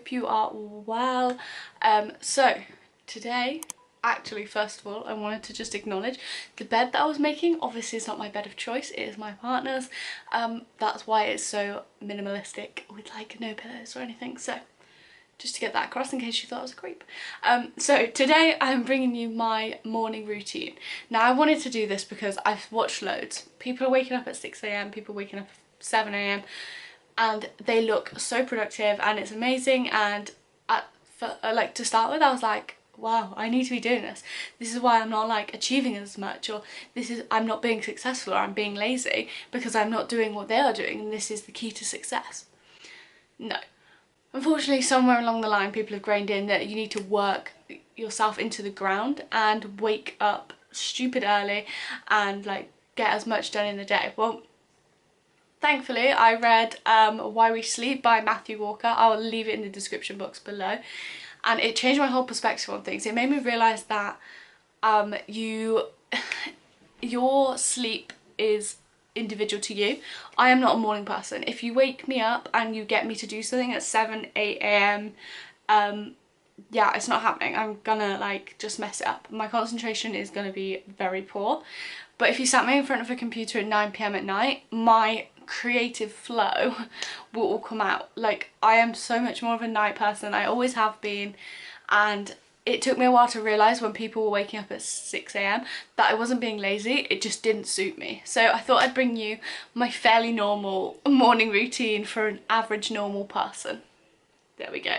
hope you are well. So today, actually, first of all, I wanted to just acknowledge the bed that I was making. Obviously it's not my bed of choice, it is my partner's. That's why it's so minimalistic with like no pillows or anything. So just to get that across in case you thought I was a creep. So today I'm bringing you my morning routine. Now I wanted to do this because I've watched loads. People are waking up at 6 AM, people are waking up at 7 AM and they look so productive and it's amazing, and like to start with I was like, wow, I need to be doing this. This is why I'm not like achieving as much, or I'm not being successful, or I'm being lazy because I'm not doing what they are doing and this is the key to success. No. Unfortunately, somewhere along the line people have grained in that you need to work yourself into the ground and wake up stupid early and like get as much done in the day. Well, thankfully I read Why We Sleep by Matthew Walker. I'll leave it in the description box below, and it changed my whole perspective on things. It made me realise that your sleep is individual to you. I am not a morning person. If you wake me up and you get me to do something at 7, 8 AM, yeah, it's not happening. I'm gonna like just mess it up. My concentration is gonna be very poor. But if you sat me in front of a computer at 9 PM at night, my creative flow will all come out. Like, I am so much more of a night person. I always have been, and it took me a while to realise when people were waking up at 6 AM that I wasn't being lazy, it just didn't suit me. So I thought I'd bring you my fairly normal morning routine for an average normal person. There we go.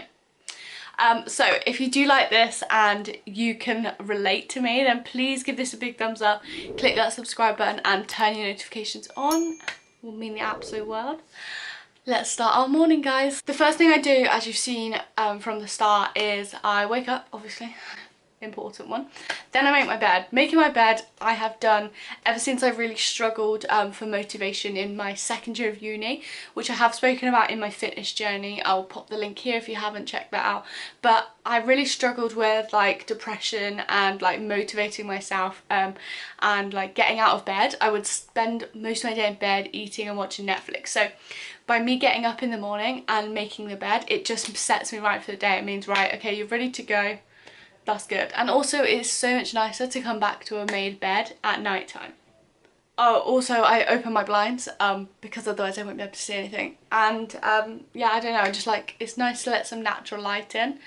So if you do like this and you can relate to me, then please give this a big thumbs up, click that subscribe button and turn your notifications on. It will mean the absolute world. Let's start our morning, guys. The first thing I do, as you've seen from the start, is I wake up, obviously, important one. Then I make my bed. Making my bed I have done ever since I really struggled for motivation in my second year of uni, which I have spoken about in my fitness journey. I'll pop the link here if you haven't checked that out. But I really struggled with like depression and like motivating myself and like getting out of bed. I would spend most of my day in bed eating and watching Netflix. So by me getting up in the morning and making the bed, it just sets me right for the day. It means, right, okay, you're ready to go. That's good. And also it's so much nicer to come back to a made bed at night time. Oh, also I open my blinds because otherwise I won't be able to see anything. And yeah, I don't know, I just like, it's nice to let some natural light in.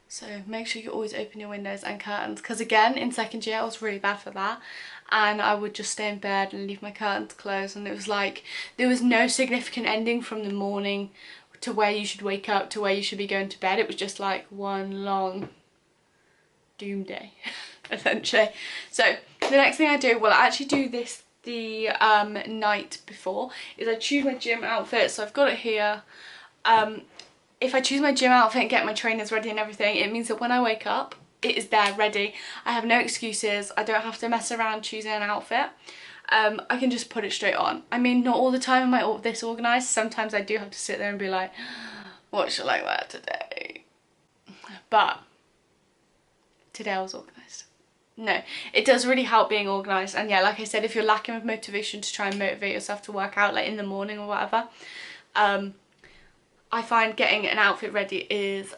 So make sure you always open your windows and curtains, because again, in second year I was really bad for that. And I would just stay in bed and leave my curtains closed, and it was like there was no significant ending from the morning to where you should wake up to where you should be going to bed. It was just like one long doom day essentially. So the next thing I do, well, I actually do this the night before, is I choose my gym outfit. So I've got it here. If I choose my gym outfit and get my trainers ready and everything, it means that when I wake up it is there ready. I have no excuses. I don't have to mess around choosing an outfit. I can just put it straight on. I mean, not all the time am I this organised. Sometimes I do have to sit there and be like, what shall I wear today? But today I was organised. No, it does really help being organised. And yeah, like I said, if you're lacking with motivation to try and motivate yourself to work out like in the morning or whatever, I find getting an outfit ready is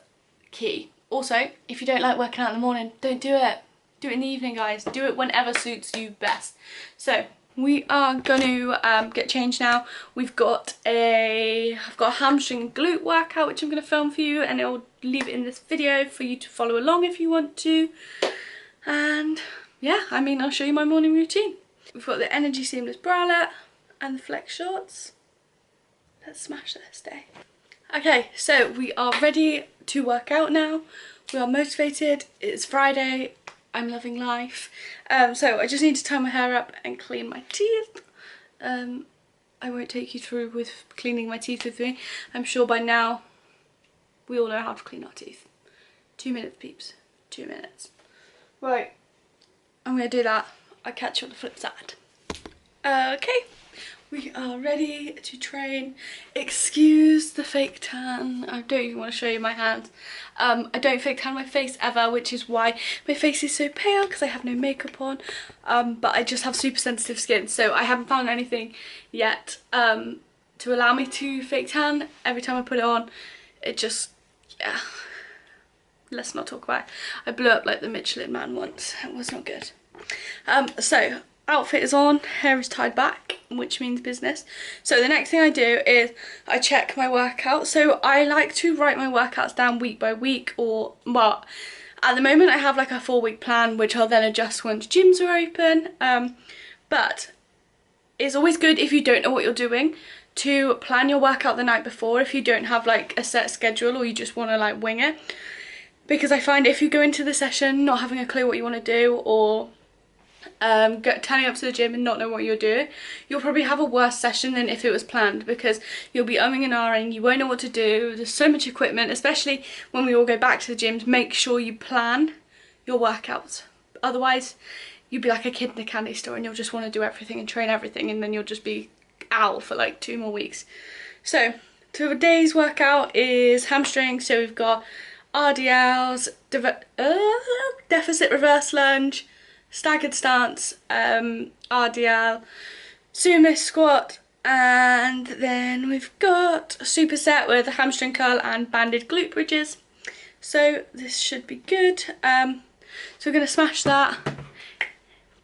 key. Also, if you don't like working out in the morning, don't do it. Do it in the evening, guys. Do it whenever suits you best. So we are going to get changed now. I've got a hamstring and glute workout which I'm going to film for you, and I'll leave it in this video for you to follow along if you want to. And yeah, I mean, I'll show you my morning routine. We've got the Energy Seamless bralette and the Flex shorts. Let's smash this day. Okay, so we are ready to work out now. We are motivated. It's Friday. I'm loving life. So I just need to tie my hair up and clean my teeth. I won't take you through with cleaning my teeth with me. I'm sure by now we all know how to clean our teeth. 2 minutes, peeps. 2 minutes. Right, I'm going to do that. I'll catch you on the flip side. Okay. We are ready to train. Excuse the fake tan. I don't even want to show you my hands. I don't fake tan my face ever, which is why my face is so pale, because I have no makeup on. But I just have super sensitive skin, so I haven't found anything yet to allow me to fake tan. Every time I put it on, it just yeah, let's not talk about it. I blew up like the Michelin Man once. It was not good. So outfit is on, hair is tied back, which means business. So the next thing I do is I check my workout. So I like to write my workouts down week by week, or well, at the moment I have like a 4-week plan, which I'll then adjust once gyms are open. But it's always good, if you don't know what you're doing, to plan your workout the night before if you don't have like a set schedule or you just want to like wing it. Because I find if you go into the session not having a clue what you want to do, or turning up to the gym and not know what you're doing, you'll probably have a worse session than if it was planned, because you'll be umming and ahhing, you won't know what to do, there's so much equipment, especially when we all go back to the gym. To make sure you plan your workouts, otherwise you'll be like a kid in a candy store and you'll just want to do everything and train everything, and then you'll just be out for like 2 more weeks. So today's workout is hamstring. So we've got RDLs, deficit reverse lunge, staggered stance, RDL, sumo squat, and then we've got a superset with a hamstring curl and banded glute bridges. So this should be good. So we're going to smash that.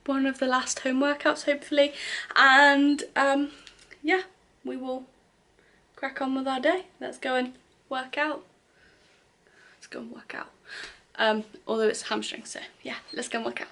One of the last home workouts hopefully, and yeah, we will crack on with our day. Let's go and work out. Let's go and work out. Although it's hamstring, so yeah, let's go and work out.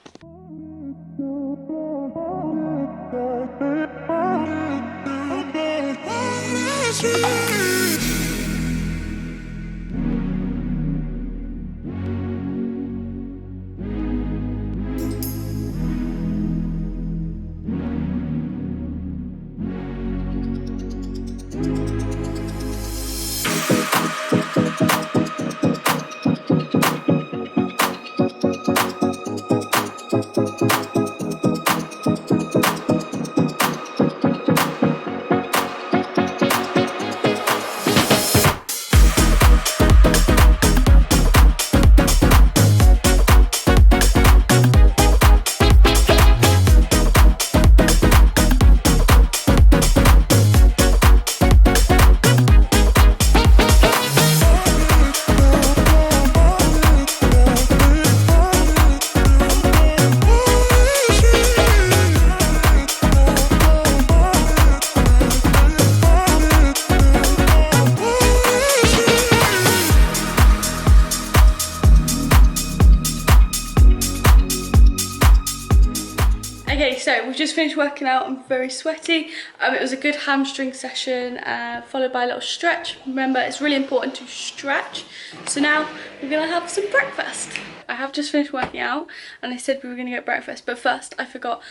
Okay, so we've just finished working out. I'm very sweaty. It was a good hamstring session, followed by a little stretch. Remember, it's really important to stretch. So now we're gonna have some breakfast. I have just finished working out and I said we were gonna get breakfast, but first I forgot.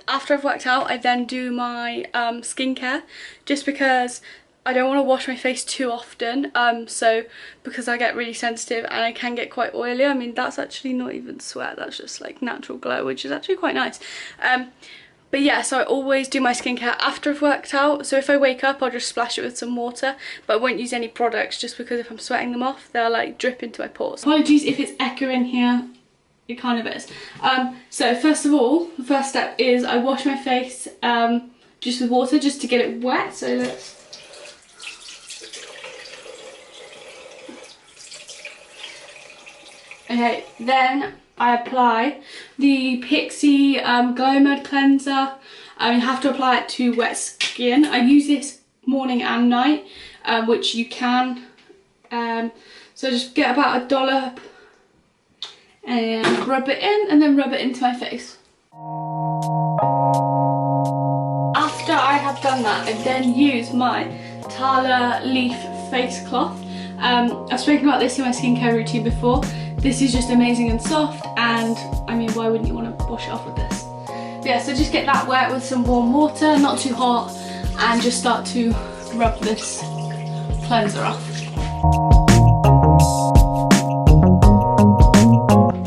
After I've worked out, I then do my skincare, just because I don't want to wash my face too often, so because I get really sensitive and I can get quite oily. I mean, that's actually not even sweat, that's just like natural glow, which is actually quite nice. But yeah, so I always do my skincare after I've worked out. So if I wake up, I'll just splash it with some water, but I won't use any products, just because if I'm sweating them off, they'll like drip into my pores. Apologies if it's echoing here, it kind of is. So first of all, the first step is I wash my face just with water, just to get it wet. So let's... Okay, then I apply the Pixi Glow Mud Cleanser. You have to apply it to wet skin. I use this morning and night, which you can. So just get about a dollop and rub it in, and then rub it into my face. After I have done that, I then use my Tala Leaf face cloth. I've spoken about this in my skincare routine before. This is just amazing and soft, and I mean, why wouldn't you want to wash it off with this? But yeah, so just get that wet with some warm water, not too hot, and just start to rub this cleanser off.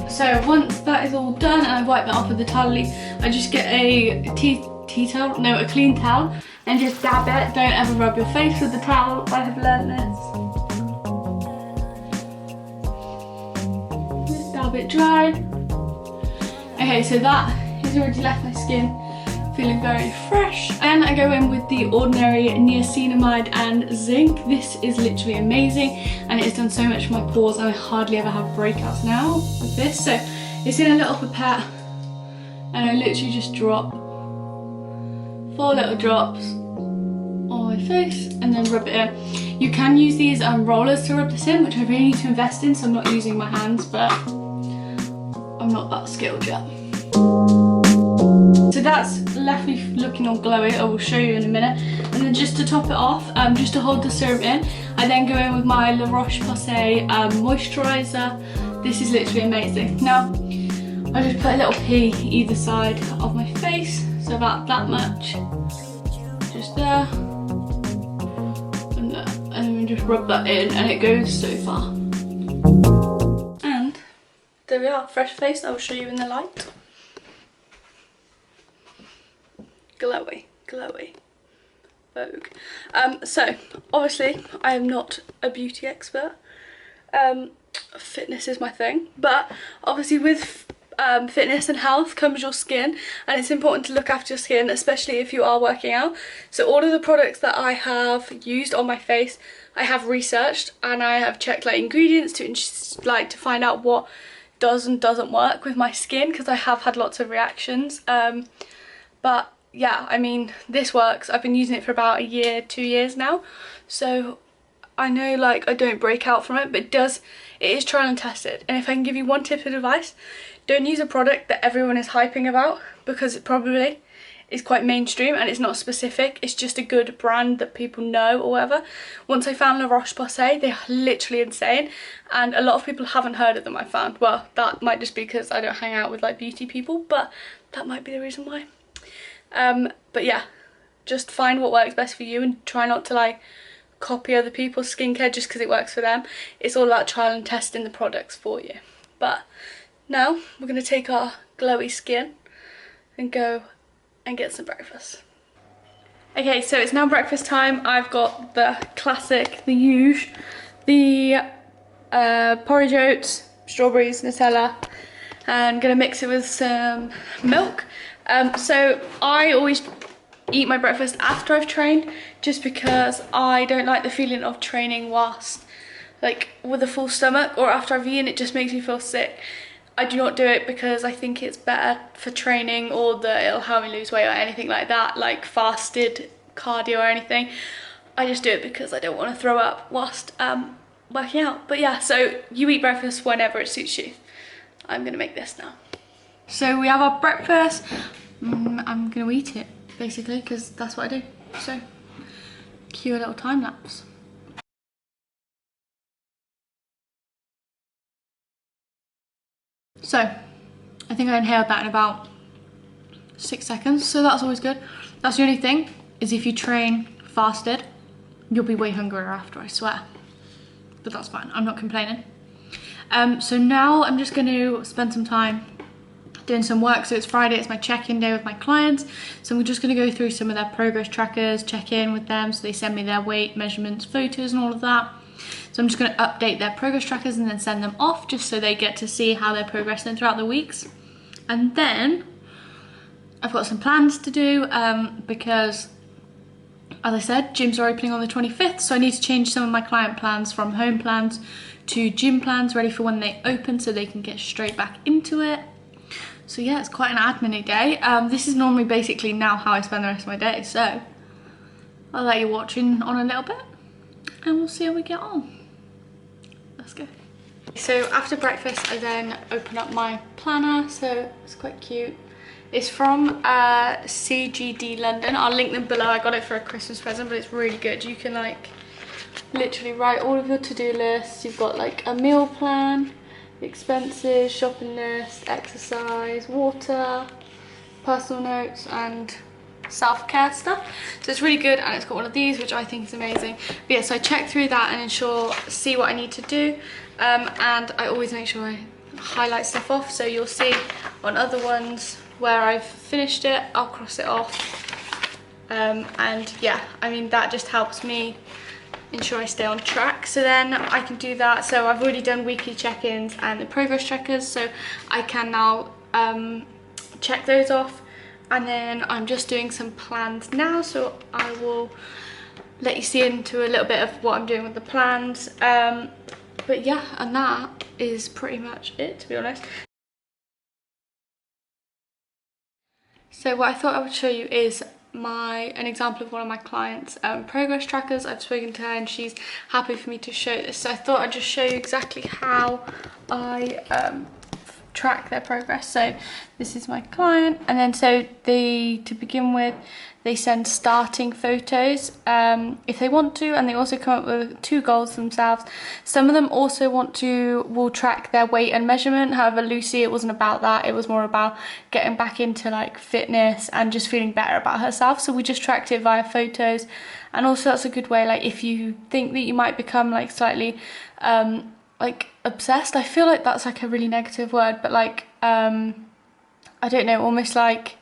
So once that is all done and I've wiped that off with the Tala Leaf, I just get a a clean towel and just dab it. Don't ever rub your face with the towel. I have learned this. Just dab it dry. Okay, so that has already left my skin feeling very fresh. And I go in with the Ordinary Niacinamide and Zinc. This is literally amazing and it has done so much for my pores, and I hardly ever have breakouts now with this. So it's in a little pipette and I literally just drop 4 little drops on my face and then rub it in. You can use these rollers to rub this in, which I really need to invest in, so I'm not using my hands, but I'm not that skilled yet. So that's left me looking all glowy. I will show you in a minute. And then just to top it off, just to hold the serum in, I then go in with my La Roche-Posay moisturiser. This is literally amazing. Now, I just put a little pea either side of my face, so about that much, just there, and there, and then just rub that in, and it goes so far. And there we are, fresh face. I will show you in the light. Glowy, glowy. Vogue. So obviously I am not a beauty expert. Fitness is my thing, but obviously with fitness and health comes your skin, and it's important to look after your skin, especially if you are working out. So all of the products that I have used on my face, I have researched and I have checked like ingredients to find out what does and doesn't work with my skin, because I have had lots of reactions. But yeah, I mean, this works. I've been using it for about a year, 2 years now, so I know like I don't break out from it, but it is trial and tested. And if I can give you one tip of advice, don't use a product that everyone is hyping about, because it probably is quite mainstream and it's not specific. It's just a good brand that people know or whatever. Once I found La Roche-Posay, they are literally insane, and a lot of people haven't heard of them, I found. Well, that might just be because I don't hang out with like beauty people, but that might be the reason why. But yeah, just find what works best for you and try not to like copy other people's skincare just because it works for them. It's all about trial and testing the products for you. But now we're going to take our glowy skin and go and get some breakfast. Okay, so it's now breakfast time. I've got the classic, the usual, the porridge oats, strawberries, Nutella, and gonna mix it with some milk. So I always eat my breakfast after I've trained, just because I don't like the feeling of training whilst like with a full stomach, or after I've eaten. It just makes me feel sick. I do not do it because I think it's better for training, or that it'll help me lose weight or anything like that, like fasted cardio or anything. I just do it because I don't want to throw up whilst working out. But yeah, so you eat breakfast whenever it suits you. I'm gonna make this now. So we have our breakfast. I'm gonna eat it basically because that's what I do. So cue a little time lapse. So I think I inhaled that in about 6 seconds, so that's always good. That's the only thing, is if you train fasted, you'll be way hungrier after, I swear. But that's fine, I'm not complaining. So now I'm just going to spend some time doing some work. So it's Friday, it's my check-in day with my clients. So I'm just going to go through some of their progress trackers, check in with them. So they send me their weight, measurements, photos and all of that. So I'm just going to update their progress trackers and then send them off, just so they get to see how they're progressing throughout the weeks. And then I've got some plans to do because, as I said, gyms are opening on the 25th. So I need to change some of my client plans from home plans to gym plans, ready for when they open so they can get straight back into it. So yeah, it's quite an admin day. This is normally basically now how I spend the rest of my day. So I'll let you watch in on a little bit and we'll see how we get on. Let's go. So after breakfast, I then open up my planner. So it's quite cute. It's from CGD London. I'll link them below. I got it for a Christmas present, but it's really good. You can like literally write all of your to-do lists. You've got like a meal plan, expenses, shopping list, exercise, water, personal notes, and self-care stuff. So it's really good, and it's got one of these, which I think is amazing. But yeah, so I check through that and see what I need to do, and I always make sure I highlight stuff off. So you'll see on other ones where I've finished it, I'll cross it off, and yeah, I mean that just helps me ensure I stay on track. So then I can do that. So I've already done weekly check-ins and the progress trackers, so I can now check those off and then I'm just doing some plans now, so I will let you see into a little bit of what I'm doing with the plans. But yeah, and that is pretty much it, to be honest. So what I thought I would show you is an example of one of my clients' progress trackers. I've spoken to her and she's happy for me to show this. So I thought I'd just show you exactly how I track their progress. So this is my client, and then so to begin with, they send starting photos if they want to, and they also come up with 2 goals themselves. Some of them also will track their weight and measurement. However, Lucy, it wasn't about that. It was more about getting back into like fitness and just feeling better about herself. So we just tracked it via photos, and also that's a good way, like if you think that you might become like slightly like obsessed. I feel like that's like a really negative word, but like I don't know, almost like,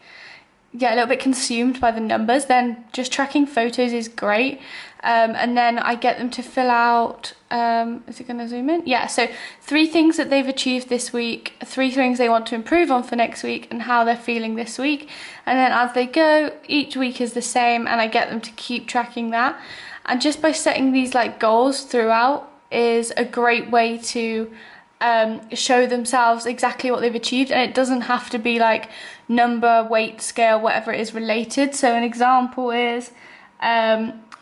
yeah, a little bit consumed by the numbers, then just tracking photos is great. And then I get them to fill out, is it going to zoom in? Yeah, so 3 things that they've achieved this week, 3 things they want to improve on for next week, and how they're feeling this week. And then as they go, each week is the same, and I get them to keep tracking that. And just by setting these like goals throughout is a great way to show themselves exactly what they've achieved, and it doesn't have to be like number, weight, scale, whatever it is related. So an example is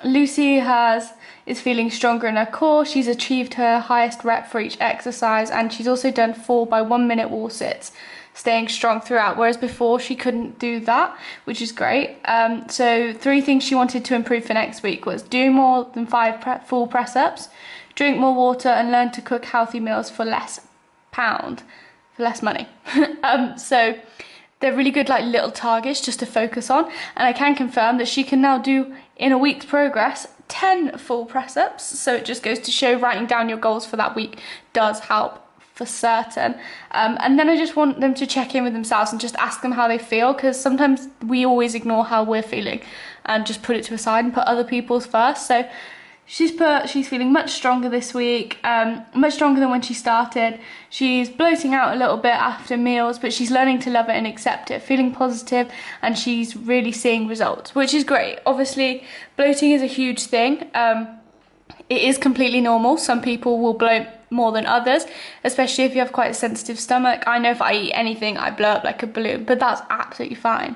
Lucy is feeling stronger in her core. She's achieved her highest rep for each exercise, and she's also done 4 by 1 minute wall sits, staying strong throughout, whereas before she couldn't do that, which is great. So 3 things she wanted to improve for next week was do more than 5 full press-ups, drink more water, and learn to cook healthy meals for less money. So they're really good like little targets just to focus on, and I can confirm that she can now do in a week's progress 10 full press-ups. So it just goes to show writing down your goals for that week does help for certain. And then I just want them to check in with themselves and just ask them how they feel, because sometimes we always ignore how we're feeling and just put it to a side and put other people's first. So she's feeling much stronger this week, much stronger than when she started. She's bloating out a little bit after meals, but she's learning to love it and accept it, feeling positive, and she's really seeing results, which is great. Obviously, bloating is a huge thing. It is completely normal. Some people will bloat more than others, especially if you have quite a sensitive stomach. I know if I eat anything, I blow up like a balloon, but that's absolutely fine.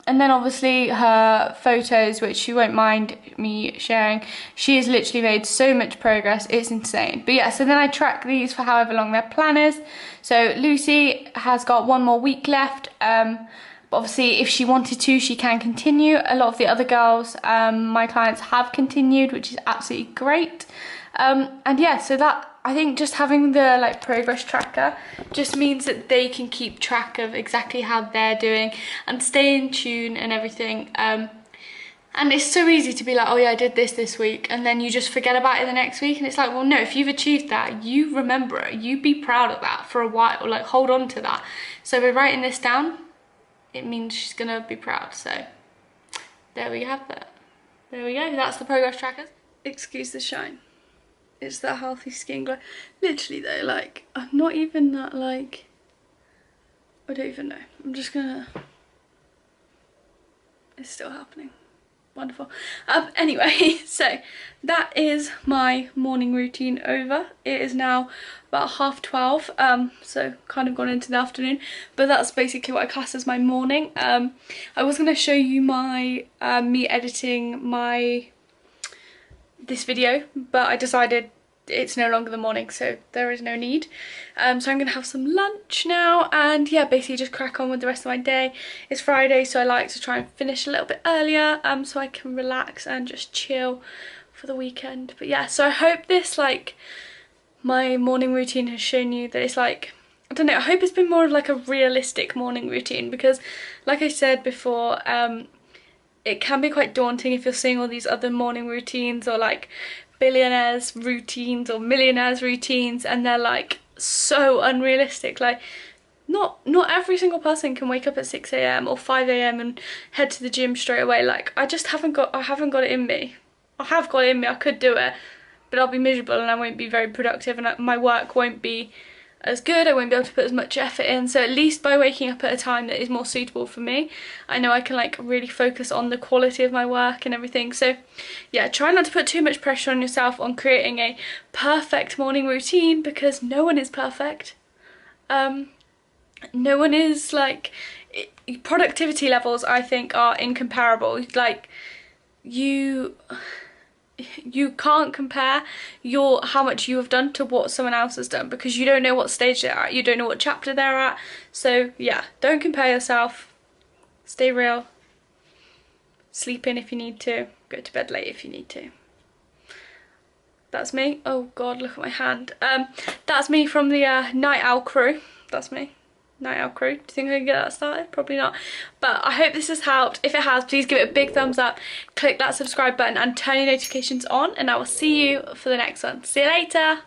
And then obviously her photos, which she won't mind me sharing, she has literally made so much progress, it's insane. But yeah, so then I track these for however long their plan is. So Lucy has got 1 more week left. But obviously if she wanted to, she can continue. A lot of the other girls, my clients, have continued, which is absolutely great. And yeah, so that, I think just having the like progress tracker just means that they can keep track of exactly how they're doing and stay in tune and everything. And it's so easy to be like, oh yeah, I did this week, and then you just forget about it the next week. And it's like, well, no, if you've achieved that, you remember it, you be proud of that for a while, like hold on to that. So by writing this down, it means she's gonna be proud. So there we have that. There we go, that's the progress trackers. Excuse the shine. It's that healthy skin glow. Literally though, like, I'm not even that like, I don't even know. I'm just gonna, it's still happening. Wonderful. Anyway, so that is my morning routine over. It is now about 12:30, so kind of gone into the afternoon, but that's basically what I class as my morning. I was gonna show you my, me editing this video, but I decided it's no longer the morning, so there is no need. So I'm gonna have some lunch now, and yeah, basically just crack on with the rest of my day. It's Friday, so I like to try and finish a little bit earlier, so I can relax and just chill for the weekend. But yeah, so I hope this, like, my morning routine has shown you that it's like, I don't know, I hope it's been more of like a realistic morning routine, because like I said before, it can be quite daunting if you're seeing all these other morning routines, or like billionaires routines or millionaires routines, and they're like so unrealistic. Like not every single person can wake up at 6 AM or 5 AM and head to the gym straight away. Like I haven't got it in me. I have got it in me, I could do it, but I'll be miserable and I won't be very productive, and my work won't be as good, I won't be able to put as much effort in. So at least by waking up at a time that is more suitable for me, I know I can like really focus on the quality of my work and everything. So yeah, try not to put too much pressure on yourself on creating a perfect morning routine, because no one is perfect. No one is. Like, productivity levels I think are incomparable. Like, you can't compare how much you have done to what someone else has done, because you don't know what stage they're at, you don't know what chapter they're at. So yeah, don't compare yourself, stay real, sleep in if you need to, go to bed late if you need to. That's me. Oh god, look at my hand. That's me from the Night Owl crew. That's me. Night Owl crew. Do you think I can get that started? Probably not. But I hope this has helped. If it has, please give it a big thumbs up, click that subscribe button and turn your notifications on, and I will see you for the next one. See you later.